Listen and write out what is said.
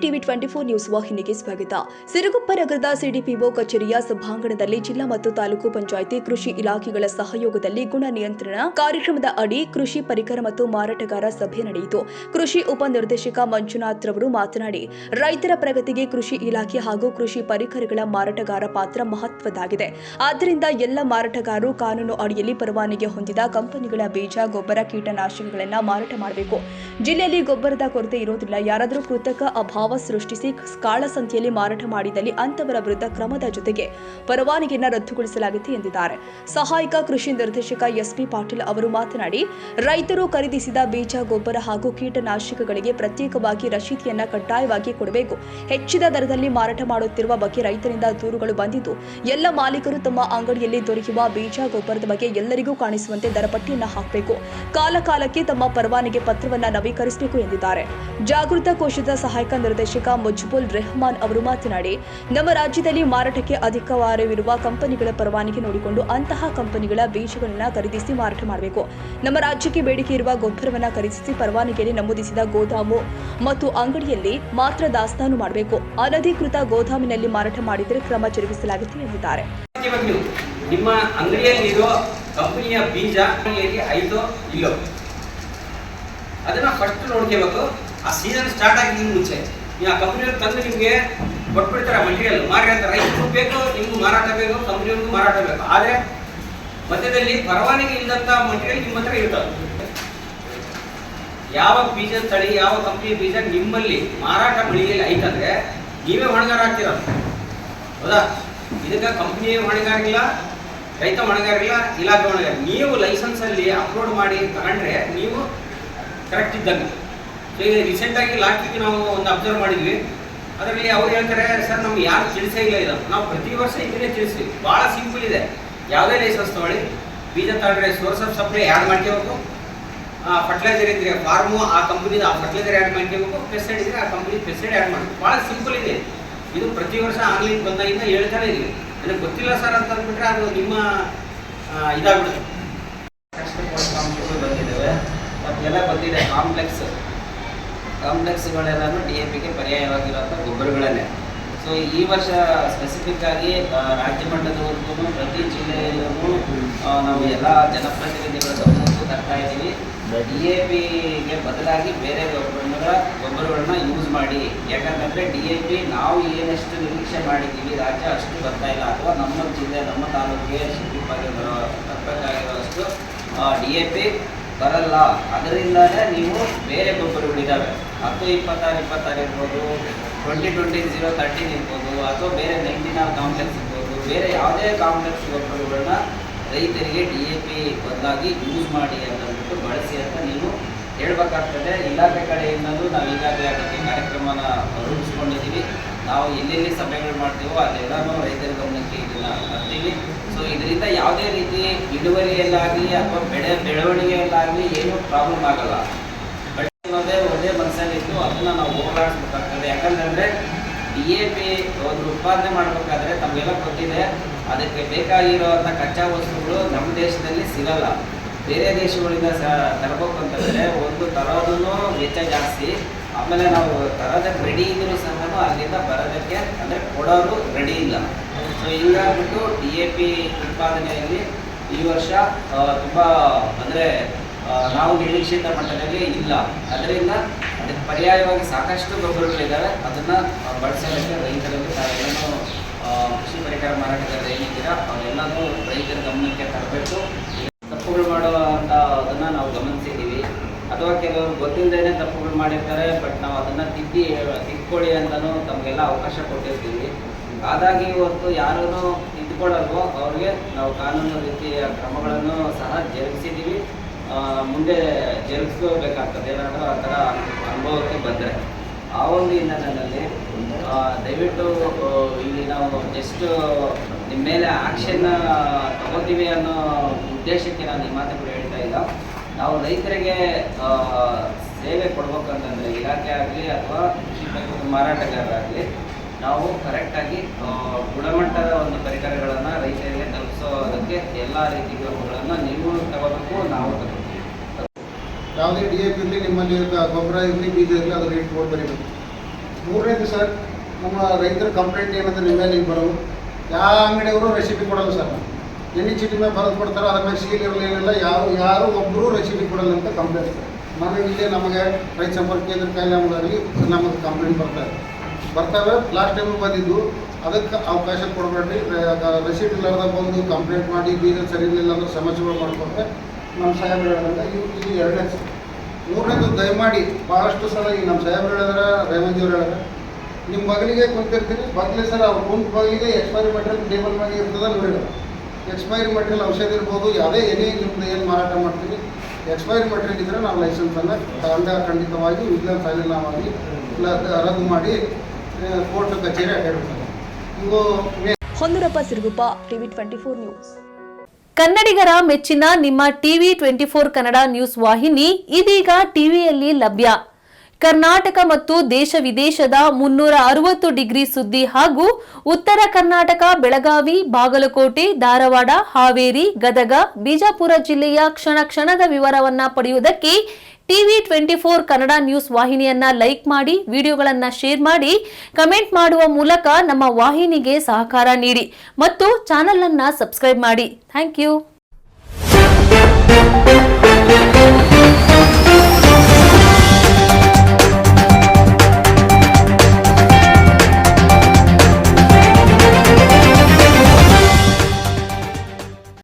TV 24 news ವಾಹಿನಿಗೆ ಸ್ವಾಗತ. ಸಿರುಗುಪ್ಪ ನಗರದ ಸಿಡಿಪಿಒ ಕಚೇರಿಯ ಸಭಾಂಗಣದಲ್ಲಿ ಜಿಲ್ಲಾ ಮತ್ತು ತಾಲೂಕು ಪಂಚಾಯಿತಿ ಕೃಷಿ ಇಲಾಖೆಗಳ ಸಹಯೋಗದಲ್ಲಿ ಗುಣ ನಿಯಂತ್ರಣ ಕಾರ್ಯಕ್ರಮದ ಅಡಿ ಕೃಷಿ ಪರಿಕರ ಮತ್ತು ಮಾರಾಟಗಾರ ಸಭೆ ನಡೆಯಿತು. ಕೃಷಿ ಉಪನಿರ್ದೇಶಕ ಮಂಜುನಾಥ್ ರವರು ಮಾತನಾಡಿ, ರೈತರ ಪ್ರಗತಿಗೆ ಕೃಷಿ ಇಲಾಖೆ ಹಾಗೂ ಕೃಷಿ ಪರಿಕರಗಳ ಮಾರಾಟಗಾರ ಪಾತ್ರ ಮಹತ್ವದ್ದಾಗಿದೆ. ಆದ್ದರಿಂದ ಎಲ್ಲ ಮಾರಾಟಗಾರರು ಕಾನೂನು ಅಡಿಯಲ್ಲಿ ಪರವಾನಗಿ ಹೊಂದಿದ ಕಂಪನಿಗಳ ಬೀಜ, ಗೊಬ್ಬರ, ಕೀಟನಾಶಕಗಳನ್ನು ಮಾರಾಟ ಮಾಡಬೇಕು. ಜಿಲ್ಲೆಯಲ್ಲಿ ಗೊಬ್ಬರದ ಕೊರತೆ ಇರೋದಿಲ್ಲ. ಯಾರಾದರೂ ಕೃತಕ ಅಭಾವ ಸೃಷ್ಟಿಸಿ ಕಾಳಸಂತೆಯಲ್ಲಿ ಮಾರಾಟ ಮಾಡಿದಲ್ಲಿ ಅಂತವರ ವಿರುದ್ಧ ಕ್ರಮದ ಜೊತೆಗೆ ಪರವಾನಗಿಯನ್ನು ರದ್ದುಗೊಳಿಸಲಾಗಿದೆ ಎಂದಿದ್ದಾರೆ. ಸಹಾಯಕ ಕೃಷಿ ನಿರ್ದೇಶಕ ಎಸ್ಪಿ ಪಾಟೀಲ್ ಅವರು ಮಾತನಾಡಿ, ರೈತರು ಖರೀದಿಸಿದ ಬೀಜ, ಗೊಬ್ಬರ ಹಾಗೂ ಕೀಟನಾಶಕಗಳಿಗೆ ಪ್ರತ್ಯೇಕವಾಗಿ ರಶೀದಿಯನ್ನು ಕಡ್ಡಾಯವಾಗಿ ಕೊಡಬೇಕು. ಹೆಚ್ಚಿದ ದರದಲ್ಲಿ ಮಾರಾಟ ಮಾಡುತ್ತಿರುವ ಬಗ್ಗೆ ರೈತರಿಂದ ದೂರುಗಳು ಬಂದಿದ್ದು, ಎಲ್ಲ ಮಾಲೀಕರು ತಮ್ಮ ಅಂಗಡಿಯಲ್ಲಿ ದೊರೆಯುವ ಬೀಜ, ಗೊಬ್ಬರದ ಬಗ್ಗೆ ಎಲ್ಲರಿಗೂ ಕಾಣಿಸುವಂತೆ ದರಪಟ್ಟಿಯನ್ನು ಹಾಕಬೇಕು. ಕಾಲಕಾಲಕ್ಕೆ ತಮ್ಮ ಪರವಾನಗಿ ಪತ್ರವನ್ನು ನವೀಕರಿಸಬೇಕು ಎಂದಿದ್ದಾರೆ. ಜಾಗೃತ ಕೋಶದ ಸಹಾಯಕ ನಿರ್ದೇಶಕ ಮುಜ್ಬುಲ್ ರೆಹಮಾನ್ ಅವರು ಮಾತನಾಡಿ, ನಮ್ಮ ರಾಜ್ಯದಲ್ಲಿ ಮಾರಾಟಕ್ಕೆ ಅಧಿಕಾರವಿರುವ ಕಂಪನಿಗಳ ಪರವಾನಗಿ ನೋಡಿಕೊಂಡು ಅಂತಹ ಕಂಪನಿಗಳ ಬೀಜಗಳನ್ನು ಖರೀದಿಸಿ ಮಾರಾಟ ಮಾಡಬೇಕು. ನಮ್ಮ ರಾಜ್ಯಕ್ಕೆ ಬೇಡಿಕೆ ಇರುವ ಗೊಬ್ಬರವನ್ನು ಖರೀದಿಸಿ ಪರವಾನಗಿಯಲ್ಲಿ ನಮೂದಿಸಿದ ಗೋದಾಮು ಮತ್ತು ಅಂಗಡಿಯಲ್ಲಿ ಮಾತ್ರ ದಾಸ್ತಾನು ಮಾಡಬೇಕು. ಅನಧಿಕೃತ ಗೋದಾಮಿನಲ್ಲಿ ಮಾರಾಟ ಮಾಡಿದರೆ ಕ್ರಮ ಜರುಗಿಸಲಾಗುತ್ತೆ ಎಂದಿದ್ದಾರೆ. ನಿಮ್ಮ ಅಂಗಡಿಯಲ್ಲಿರೋ ಕಂಪನಿಯ ಬೀಜ ಐದೋ ಇಲ್ಲೋ ಅದನ್ನ ಫಸ್ಟ್ ನೋಡ್ಕೋಬೇಕು. ಆ ಸೀಸನ್ ಸ್ಟಾರ್ಟ್ ಆಗಿ ಮುಂಚೆ ನೀವು ಆ ಕಂಪನಿಯವ್ರು ತಂದು ನಿಮಗೆ ಕೊಟ್ಬಿಡ್ತಾರೆ ಮಟೀರಿಯಲ್ ಮಾರಿ ಅಂತ. ರೈತರು ಬೇಕು, ನಿಮ್ಗೆ ಮಾರಾಟ ಬೇಕು, ಕಂಪನಿಯವ್ರಿಗೂ ಮಾರಾಟ ಬೇಕು. ಆದರೆ ಮಧ್ಯದಲ್ಲಿ ಪರವಾನಗಿ ಇಲ್ಲದಂಥ ಮಟೀರಿಯಲ್ ನಿಮ್ಮ ಹತ್ರ ಇರ್ತವೆ. ಯಾವ ಬೀಜ ತಳಿ, ಯಾವ ಕಂಪನಿ ಬೀಜ ನಿಮ್ಮಲ್ಲಿ ಮಾರಾಟ ಮಳಿಗೆಯಲ್ಲಿ ಐತಂದ್ರೆ ನೀವೇ ಹೊಣೆಗಾರ ಆಗ್ತಿರೋದು, ಹೌದಾ? ಇದಕ್ಕೆ ಕಂಪ್ನಿ ಹೊಣೆಗಾರಿಲ್ಲ, ರೈತ ಹೊಣೆಗಾರಿಲ್ಲ, ಇಲಾಖೆ ಹೊಣೆಗಾರ. ನೀವು ಲೈಸೆನ್ಸಲ್ಲಿ ಅಪ್ಲೋಡ್ ಮಾಡಿ ತಗೊಂಡ್ರೆ ನೀವು ಕರೆಕ್ಟ್ ಇದ್ದಂಗೆ. ಸೊ ಈಗ ರೀಸೆಂಟಾಗಿ ಲಾಸ್ಟ್ ವೀಕ್ ನಾವು ಒಂದು ಅಬ್ಸರ್ವ್ ಮಾಡಿದ್ವಿ. ಅದರಲ್ಲಿ ಅವ್ರು ಹೇಳ್ತಾರೆ, ಸರ್ ನಮ್ಗೆ ಯಾರು ತಿಳಿಸೇ ಇಲ್ಲ ಇದನ್ನು. ನಾವು ಪ್ರತಿ ವರ್ಷ ಇದನ್ನೇ ತಿಳಿಸ್ತೀವಿ. ಭಾಳ ಸಿಂಪಲ್ ಇದೆ. ಯಾವುದೇ ಲೈಸೆನ್ಸ್ ತೊಗೊಳ್ಳಿ, ಬೀಜ ತಗೊಂಡ್ರೆ ಸೋರ್ಸ್ ಆಫ್ ಸಪ್ಲೈ ಆ್ಯಡ್ ಮಾಡ್ಕೋಬೇಕು. ಫರ್ಟಿಲೈಸರ್ ಇದ್ರೆ ಫಾರ್ಮು ಆ ಕಂಪ್ನಿದು ಆ ಫರ್ಟಿಲೈಸರ್ ಆ್ಯಡ್ ಮಾಡ್ಕೋಬೇಕು. ಪೆಸ್ಟೈಡ್ ಇದ್ರೆ ಆ ಕಂಪ್ನಿ ಪೆಸ್ಟೈಡ್ ಆ್ಯಡ್ ಮಾಡಬೇಕು. ಭಾಳ ಸಿಂಪಲ್ ಇದೆ. ಇದು ಪ್ರತಿ ವರ್ಷ ಆನ್ಲೈನ್ ಬಂದಾಗಿಂದ ಹೇಳ್ತಾನೆ ಇದ್ದೀವಿ. ನನಗೆ ಗೊತ್ತಿಲ್ಲ ಸರ್ ಅಂತ ಅಂದ್ಬಿಟ್ರೆ ಅದು ನಿಮ್ಮ ಇದಾಗ್ಬಿಡುತ್ತೆ. ಬಂದಿದ್ದಾವೆ ಮತ್ತೆಲ್ಲ ಬಂದಿದೆ. ಕಾಂಪ್ಲೆಕ್ಸ್ಗಳೆಲ್ಲನೂ DAPಗೆ ಪರ್ಯಾಯವಾಗಿರುವಂಥ ಗೊಬ್ಬರಗಳನ್ನೇ. ಸೊ ಈ ವರ್ಷ ಸ್ಪೆಸಿಫಿಕ್ ಆಗಿ ರಾಜ್ಯ ಮಟ್ಟದವರೆಗೂ ಪ್ರತಿ ಜಿಲ್ಲೆಯಲ್ಲೂ ನಾವು ಎಲ್ಲ ಜನಪ್ರತಿನಿಧಿಗಳ ಗಮನಕ್ಕೂ ತರ್ತಾ ಇದ್ದೀವಿ. DAPಗೆ ಬದಲಾಗಿ ಬೇರೆ ಗೊಬ್ಬರಗಳನ್ನ ಯೂಸ್ ಮಾಡಿ. ಯಾಕಂತಂದರೆ DAP ನಾವು ಏನಷ್ಟು ನಿರೀಕ್ಷೆ ಮಾಡಿದ್ದೀವಿ ರಾಜ್ಯ ಅಷ್ಟು ಬರ್ತಾ ಇಲ್ಲ, ಅಥವಾ ನಮ್ಮ ಜಿಲ್ಲೆ, ನಮ್ಮ ತಾಲೂಕಿಗೆ ಶಿಫ್ಟಿಪ್ಪಾಗಿ ತರಬೇಕಾಗಿರೋಷ್ಟು DAP ಬರಲ್ಲ. ಅದರಿಂದಲೇ ನೀವು ಬೇರೆ ಗೊಬ್ಬರಗಳಿದ್ದಾವೆ, 10-26 ಇರ್ಬೋದು, 20-20-0-13 ಇರ್ಬೋದು, ಅಥವಾ ಬೇರೆ 99 ಕಾಂಪ್ಲೆಕ್ಸ್ ಇರ್ಬೋದು, ಬೇರೆ ಯಾವುದೇ ಕಾಂಪ್ಲೆಕ್ಸ್ ಗೊಬ್ಬರಗಳನ್ನ ರೈತರಿಗೆ DAP ಬದಲಾಗಿ ಯೂಸ್ ಮಾಡಿ ಅಂತಂದ್ಬಿಟ್ಟು ಬಳಸಿ ಅಂತ ನೀವು ಹೇಳಬೇಕಾಗ್ತದೆ. ಇಲಾಖೆ ಕಡೆಯಿಂದಲೂ ನಾವು ಈಗಾಗಲೇ ಅದಕ್ಕೆ ಕಾರ್ಯಕ್ರಮನ ರೂಪಿಸ್ಕೊಂಡಿದ್ದೀವಿ. ನಾವು ಎಲ್ಲೆಲ್ಲಿ ಸಭೆಗಳು ಮಾಡ್ತೀವೋ ಅಲ್ಲೆಲ್ಲನೂ ರೈತರ ಗಮನಕ್ಕೆ ಇದನ್ನು ತರ್ತೀವಿ. ಸೊ ಇದರಿಂದ ಯಾವುದೇ ರೀತಿ ಇಳುವರಿಯಲ್ಲಾಗಲಿ ಅಥವಾ ಬೆಳವಣಿಗೆಯಲ್ಲಾಗಲಿ ಏನೂ ಪ್ರಾಬ್ಲಮ್ ಆಗಲ್ಲ. ಬಟ್ ಅನ್ನೋದೇ ಒಂದೇ ಮನಸ್ಸಲ್ಲಿದ್ದು ಅದನ್ನು ನಾವು ಹೋಗಲಾಡಿಸ್ಬೇಕಾಗ್ತದೆ. ಯಾಕಂತಂದರೆ DAP ಒಂದು ಉತ್ಪಾದನೆ ಮಾಡಬೇಕಾದ್ರೆ ತಮಗೆಲ್ಲ ಗೊತ್ತಿದೆ, ಅದಕ್ಕೆ ಬೇಕಾಗಿರುವಂಥ ಕಚ್ಚಾ ವಸ್ತುಗಳು ನಮ್ಮ ದೇಶದಲ್ಲಿ ಸಿಗಲ್ಲ. ಬೇರೆ ದೇಶಗಳಿಂದ ತರಬೇಕು ಅಂತಂದರೆ ಒಂದು ತರೋದೂ ವೆಚ್ಚ ಜಾಸ್ತಿ. ಆಮೇಲೆ ನಾವು ತರೋದಕ್ಕೆ ರೆಡಿ ಇದ್ದರೂ ಸಹ ಅಲ್ಲಿಂದ ಬರೋದಕ್ಕೆ ಅಂದರೆ ಕೊಡೋರು ರೆಡಿ ಇಲ್ಲ. ಸೊ ಹೀಗಾಗ್ಬಿಟ್ಟು DAP ಉತ್ಪಾದನೆಯಲ್ಲಿ ಈ ವರ್ಷ ತುಂಬ ಅಂದರೆ ನಾವು ನಿರೀಕ್ಷಿತ ಮಟ್ಟದಲ್ಲಿ ಇಲ್ಲ. ಅದರಿಂದ ಅದಕ್ಕೆ ಪರ್ಯಾಯವಾಗಿ ಸಾಕಷ್ಟು ಗೊಬ್ಬರಗಳಿದ್ದಾವೆ. ಅದನ್ನು ಬಳಸೋದಕ್ಕೆ ರೈತರಲ್ಲಿ ತಾವೆಲ್ಲನೂ ಕೃಷಿ ಪರಿಕರ ಮಾರಾಟಗಾರರು ಏನಿದ್ದೀರಾ ಅವರೆಲ್ಲನೂ ರೈತರ ಗಮನಕ್ಕೆ ತರಬೇಕು. ತಪ್ಪುಗಳು ಮಾಡುವಂಥ ಅದನ್ನು ನಾವು ಗಮನಿಸಿದ್ದೀವಿ. ಅಥವಾ ಕೆಲವರು ಗೊತ್ತಿಲ್ಲದೇ ತಪ್ಪುಗಳು ಮಾಡಿರ್ತಾರೆ, ಬಟ್ ನಾವು ಅದನ್ನು ತಿದ್ಕೊಳ್ಳಿ ಅಂತಲೂ ತಮಗೆಲ್ಲ ಅವಕಾಶ ಕೊಟ್ಟಿರ್ತೀವಿ. ಹಾಗಾಗಿ ಇವತ್ತು ಯಾರೂ ತಿದ್ದುಕೊಳ್ಳಲ್ವೋ ಅವ್ರಿಗೆ ನಾವು ಕಾನೂನು ರೀತಿಯ ಕ್ರಮಗಳನ್ನು ಸಹ ಜರುಗಿಸಿದ್ದೀವಿ. ಮುಂದೆ ಜರುಗಿಸ್ಕೋಬೇಕಾಗ್ತದೆ ಏನಾದರೂ ಆ ಥರ ಅನುಭವಕ್ಕೆ ಬಂದರೆ. ಆ ಒಂದು ಹಿನ್ನೆಲೆಯಲ್ಲಿ ದಯವಿಟ್ಟು ಇಲ್ಲಿ ನಾವು ಜಸ್ಟ್ ನಿಮ್ಮ ಮೇಲೆ ಆ್ಯಕ್ಷನ್ ತಗೋತೀವಿ ಅನ್ನೋ ಉದ್ದೇಶಕ್ಕೆ ನಾನು ಈ ಮಾತುಗಳು ಹೇಳ್ತಾ ಇಲ್ಲ. ನಾವು ರೈತರಿಗೆ ಸೇವೆ ಕೊಡ್ಬೇಕಂತಂದರೆ ಇಲಾಖೆ ಆಗಲಿ ಅಥವಾ ಕೃಷಿ ಮಾರಾಟಗಾರರಾಗಲಿ ನಾವು ಕರೆಕ್ಟಾಗಿ ಗುಣಮಟ್ಟದ ಒಂದು ಪರಿಕರಗಳನ್ನು ರೈತರಿಗೆ ತಲುಪಿಸೋದಕ್ಕೆ ಎಲ್ಲ ರೀತಿ ಕ್ರಮಗಳನ್ನು ನೀವು ತಗೋಬೇಕು, ನಾವು ತಗೋತೀವಿ. ಯಾವುದೇ DAP ಇರಲಿ, ನಿಮ್ಮಲ್ಲಿ ಗೊಬ್ಬರ ಇರಲಿ, ಬೀಜ ಇರಲಿ, ಅದು ರೇಟ್ ಬೋರ್ಡ್ ಬರೀಬೇಕು. ಮೂರನೇದು ಸರ್, ನಮ್ಮ ರೈತರ ಕಂಪ್ಲೇಂಟ್ ಏನಂದ್ರೆ ನಿಮ್ಮಲ್ಲಿ ಬರೋದು ಯಾವ ಅಂಗಡಿಯವರು ರೆಸಿಪಿ ಕೊಡಲ್ಲ ಸರ್. ಎಣ್ಣೆ ಚೀಟಿ ಮೇಲೆ ಬರೆದು ಕೊಡ್ತಾರೋ ಅದ್ರ ಮೇಲೆ ಸೀಲ್ ಇರಲ್ಲ, ಏನಿಲ್ಲ, ಯಾರು ಒಬ್ಬರು ರೆಸಿಪಿ ಕೊಡಲ್ಲ ಅಂತ ಕಂಪ್ಲೇಂಟ್ ಸರ್. ನಾನು ಇಲ್ಲೇ ನಮಗೆ ರೈತ ಸಂಪರ್ಕ ಕೇಂದ್ರ ಕಾಯಿಲೆ ನಮಗೆ ಕಂಪ್ಲೇಂಟ್ ಬರ್ತವೆ. ಲಾಸ್ಟ್ ಟೈಮು ಬಂದಿದ್ದು, ಅದಕ್ಕೆ ಅವಕಾಶ ಕೊಡಬೇಡ್ರಿ. ರೆಸಿಪ್ಟ್ ಇಲ್ಲಾರ್ದಾಗ ಬಂದು ಕಂಪ್ಲೇಂಟ್ ಮಾಡಿ ಬೀಜ ಸರಿ ಇರಲಿಲ್ಲ ಅಂದ್ರೆ ಸಮಸ್ಯೆಗಳು ಮಾಡಿಕೊಟ್ರೆ ನಮ್ಮ ಸಾಹೇಬ್ರು ಹೇಳೋದ್ರಿಂದ ಇದು ಎರಡನೇ. ಮೂರನೇದು, ದಯಮಾಡಿ ಭಾಳಷ್ಟು ಸಲ ಈಗ ನಮ್ಮ ಸಾಹೇಬ್ರು ಹೇಳಿದ್ರೆ, ರೇವಂಜಿಯವ್ರು ಹೇಳಿದ್ರೆ, ನಿಮ್ಮ ಬಗಲಿಗೆ ಕುಂತಿರ್ತೀರಿ, ಬಗಲಿ ಸರ್ ಅವ್ರು ಕುಂತ ಬಗಲಿಗೆ ಎಕ್ಸ್ಪೈರಿ ಮೆಟೀರಿಯಲ್ ಟೇಬಲ್ ಮೇಲೆ ಇರ್ತದೆ ನೋಡಿ. ಎಕ್ಸ್ಪೈರಿ ಮೆಟೀರಿಯಲ್ ಔಷಧಿ ಇರ್ಬೋದು, ಯಾವುದೇ ನಿಮ್ಮದು ಏನು ಮಾರಾಟ ಮಾಡ್ತೀವಿ, ಎಕ್ಸ್ಪೈರಿ ಮೆಟೀರಿಯಲ್ ಇದ್ದರೆ ನಾವು ಲೈಸೆನ್ಸನ್ನು ತಗೊಂಡಾಗ ಖಂಡಿತವಾಗಿ ವಿಜಿಲೆನ್ಸ್ ಅಲ್ಲಿನಾವಾಗಿ ರದ್ದು ಮಾಡಿ ಕೋರ್ಟ್ ಕಚೇರಿ ಅಡ್ಡಾಡ್ತಾರೆ. ಇವು ಹೊನ್ನೂರಪ್ಪ ಸಿರುಗುಪ್ಪ, ಟಿವಿ 24 ನ್ಯೂಸ್. ಕನ್ನಡಿಗರ ಮೆಚ್ಚಿನ ನಿಮ್ಮ ಟಿವಿ 24 ಕನ್ನಡ ನ್ಯೂಸ್ ವಾಹಿನಿ ಇದೀಗ ಟಿವಿಯಲ್ಲಿ ಲಭ್ಯ. ಕರ್ನಾಟಕ ಮತ್ತು ದೇಶ ವಿದೇಶದ 360 ಡಿಗ್ರಿ ಸುದ್ದಿ ಹಾಗೂ ಉತ್ತರ ಕರ್ನಾಟಕ, ಬೆಳಗಾವಿ, ಬಾಗಲಕೋಟೆ, ಧಾರವಾಡ, ಹಾವೇರಿ, ಗದಗ, ಬಿಜಾಪುರ ಜಿಲ್ಲೆಯ ಕ್ಷಣ ಕ್ಷಣದ ವಿವರವನ್ನ ಪಡೆಯುವುದಕ್ಕೆ ಟಿವಿ 24 ಕನ್ನಡ ನ್ಯೂಸ್ ವಾಹಿನಿಯನ್ನ ಲೈಕ್ ಮಾಡಿ, ವಿಡಿಯೋಗಳನ್ನ ಶೇರ್ ಮಾಡಿ, ಕಮೆಂಟ್ ಮಾಡುವ ಮೂಲಕ ನಮ್ಮ ವಾಹಿನಿಗೆ ಸಹಕಾರ ನೀಡಿ ಮತ್ತು ಚಾನೆಲ್ ಅನ್ನ ಸಬ್ಸ್ಕ್ರೈಬ್ ಮಾಡಿ. Thank you.